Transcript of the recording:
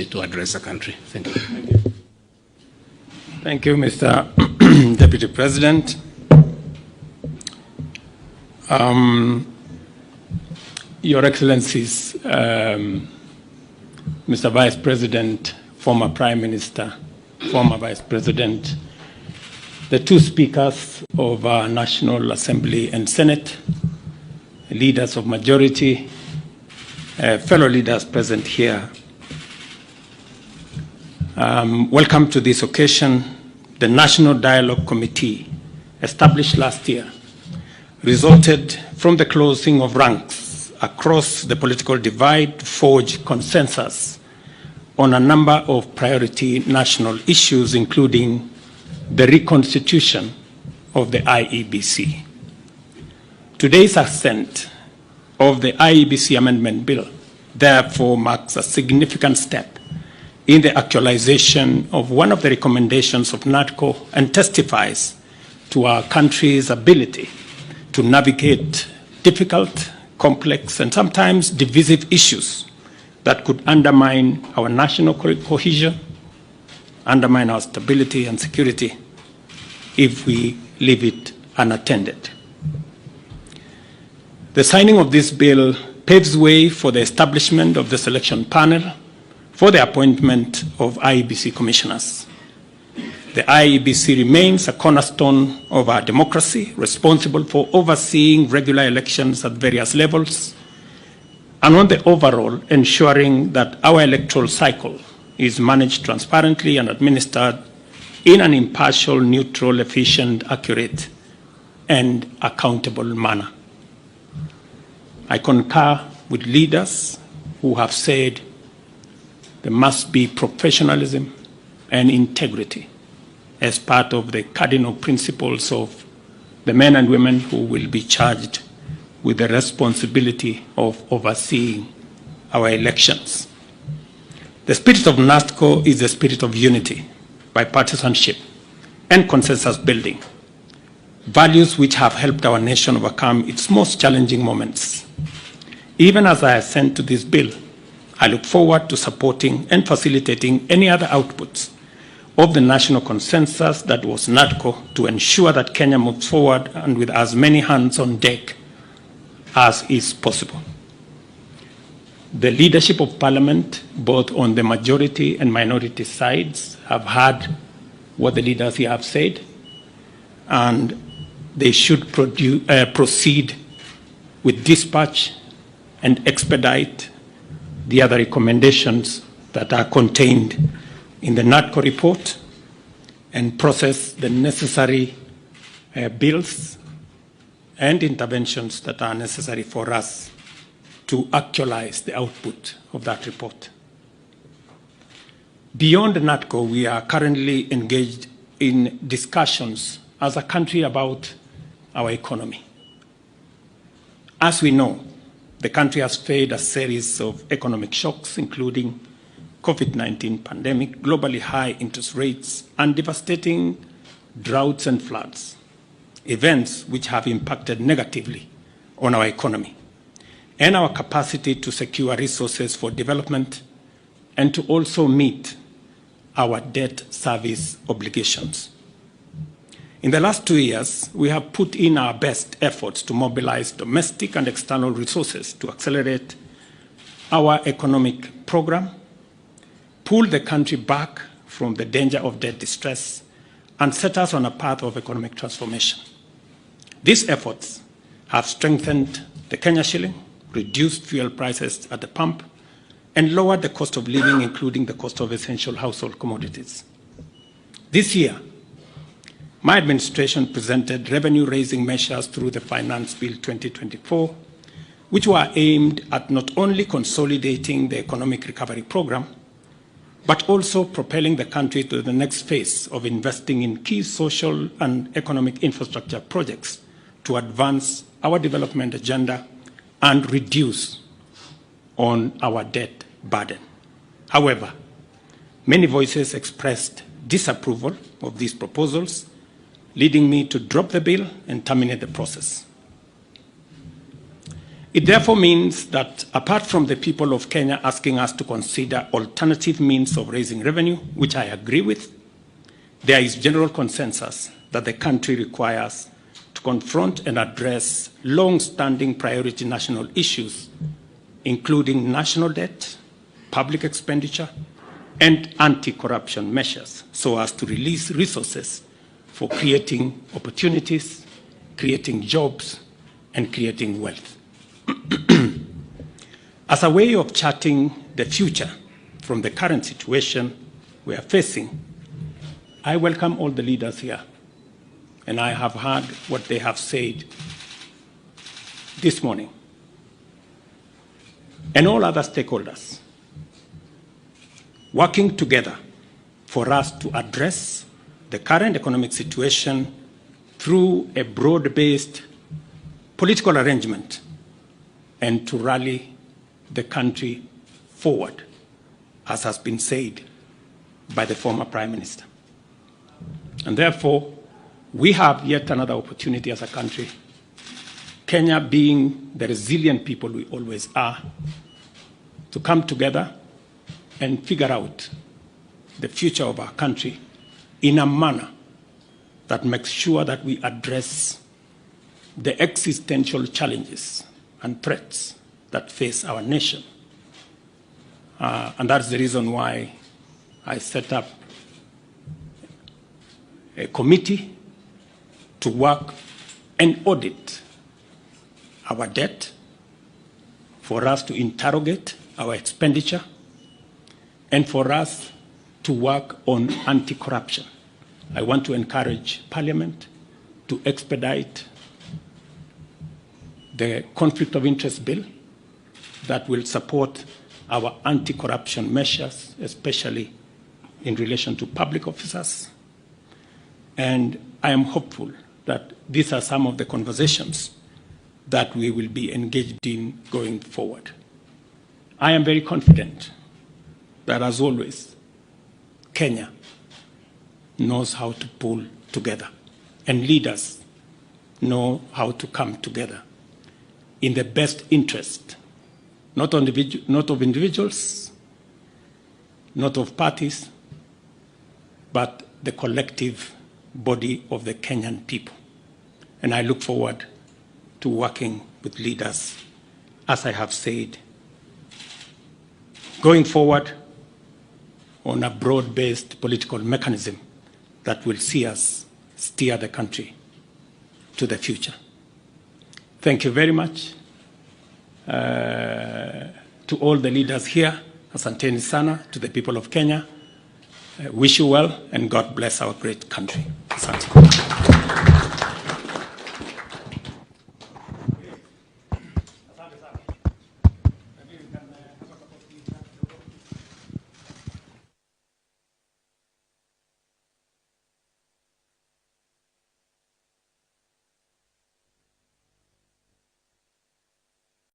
to address the country. Thank you. Thank you. Thank you, Mr. Deputy President. Your Excellencies, Mr. Vice President, former Prime Minister, former Vice President, the two speakers of our National Assembly and Senate, leaders of majority, fellow leaders present here. Welcome to this occasion. The National Dialogue Committee, established last year, resulted from the closing of ranks across the political divide to forge consensus on a number of priority national issues, including the reconstitution of the IEBC. Today's assent of the IEBC Amendment Bill therefore marks a significant step in the actualization of one of the recommendations of NADCO and testifies to our country's ability to navigate difficult, complex, and sometimes divisive issues that could undermine our national cohesion, undermine our stability and security if we leave it unattended. The signing of this bill paves way for the establishment of the selection panel for the appointment of IEBC commissioners. The IEBC remains a cornerstone of our democracy, responsible for overseeing regular elections at various levels, and on the overall, ensuring that our electoral cycle is managed transparently and administered in an impartial, neutral, efficient, accurate, and accountable manner. I concur with leaders who have said there must be professionalism and integrity as part of the cardinal principles of the men and women who will be charged with the responsibility of overseeing our elections. The spirit of NADCO is the spirit of unity, bipartisanship, and consensus building, values which have helped our nation overcome its most challenging moments. Even as I assent to this bill, I look forward to supporting and facilitating any other outputs of the national consensus that was NADCO to ensure that Kenya moves forward and with as many hands on deck as is possible. The leadership of Parliament, both on the majority and minority sides, have heard what the leaders here have said, and they should proceed with dispatch and expedite the other recommendations that are contained in the NADCO report and process the necessary bills and interventions that are necessary for us to actualize the output of that report. Beyond NADCO, we are currently engaged in discussions as a country about our economy. As we know, the country has faced a series of economic shocks, including COVID-19 pandemic, globally high interest rates, and devastating droughts and floods, events which have impacted negatively on our economy and our capacity to secure resources for development and to also meet our debt service obligations. In the last 2 years, we have put in our best efforts to mobilize domestic and external resources to accelerate our economic program, pull the country back from the danger of debt distress, and set us on a path of economic transformation. These efforts have strengthened the Kenya shilling, reduced fuel prices at the pump, and lowered the cost of living, including the cost of essential household commodities. This year, my administration presented revenue-raising measures through the Finance Bill 2024, which were aimed at not only consolidating the economic recovery program, but also propelling the country to the next phase of investing in key social and economic infrastructure projects to advance our development agenda and reduce on our debt burden. However, many voices expressed disapproval of these proposals, leading me to drop the bill and terminate the process. It therefore means that apart from the people of Kenya asking us to consider alternative means of raising revenue, which I agree with, there is general consensus that the country requires to confront and address long-standing priority national issues, including national debt, public expenditure, and anti-corruption measures, so as to release resources for creating opportunities, creating jobs, and creating wealth. As a way of charting the future from the current situation we are facing, I welcome all the leaders here, and I have heard what they have said this morning, and all other stakeholders, working together for us to address the current economic situation through a broad-based political arrangement and to rally the country forward, as has been said by the former Prime Minister. And therefore, we have yet another opportunity as a country, Kenya being the resilient people we always are, to come together and figure out the future of our country in a manner that makes sure that we address the existential challenges and threats that face our nation. And that's the reason why I set up a committee to work and audit our debt, for us to interrogate our expenditure, and for us to work on anti-corruption. I want to encourage Parliament to expedite the conflict of interest bill that will support our anti-corruption measures, especially in relation to public officers. And I am hopeful that these are some of the conversations that we will be engaged in going forward. I am very confident that, as always, Kenya knows how to pull together, and leaders know how to come together in the best interest, not of individuals, not of parties, but the collective body of the Kenyan people. And I look forward to working with leaders, as I have said, going forward on a broad-based political mechanism that will see us steer the country to the future. Thank you very much to all the leaders here. Asanteni sana to the people of Kenya. Wish you well, and God bless our great country. Asante.